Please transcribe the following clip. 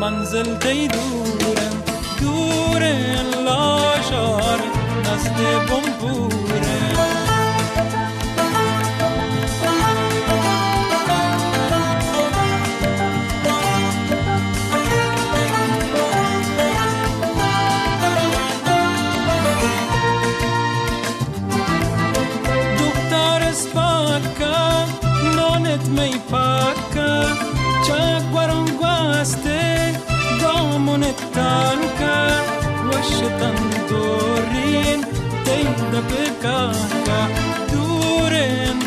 منزل تی دورن دورن لاشار نزد بمبورن می پاکا چاگوارم گواسته دامون تانکا وشتن دورین تیدا بکاکا دورن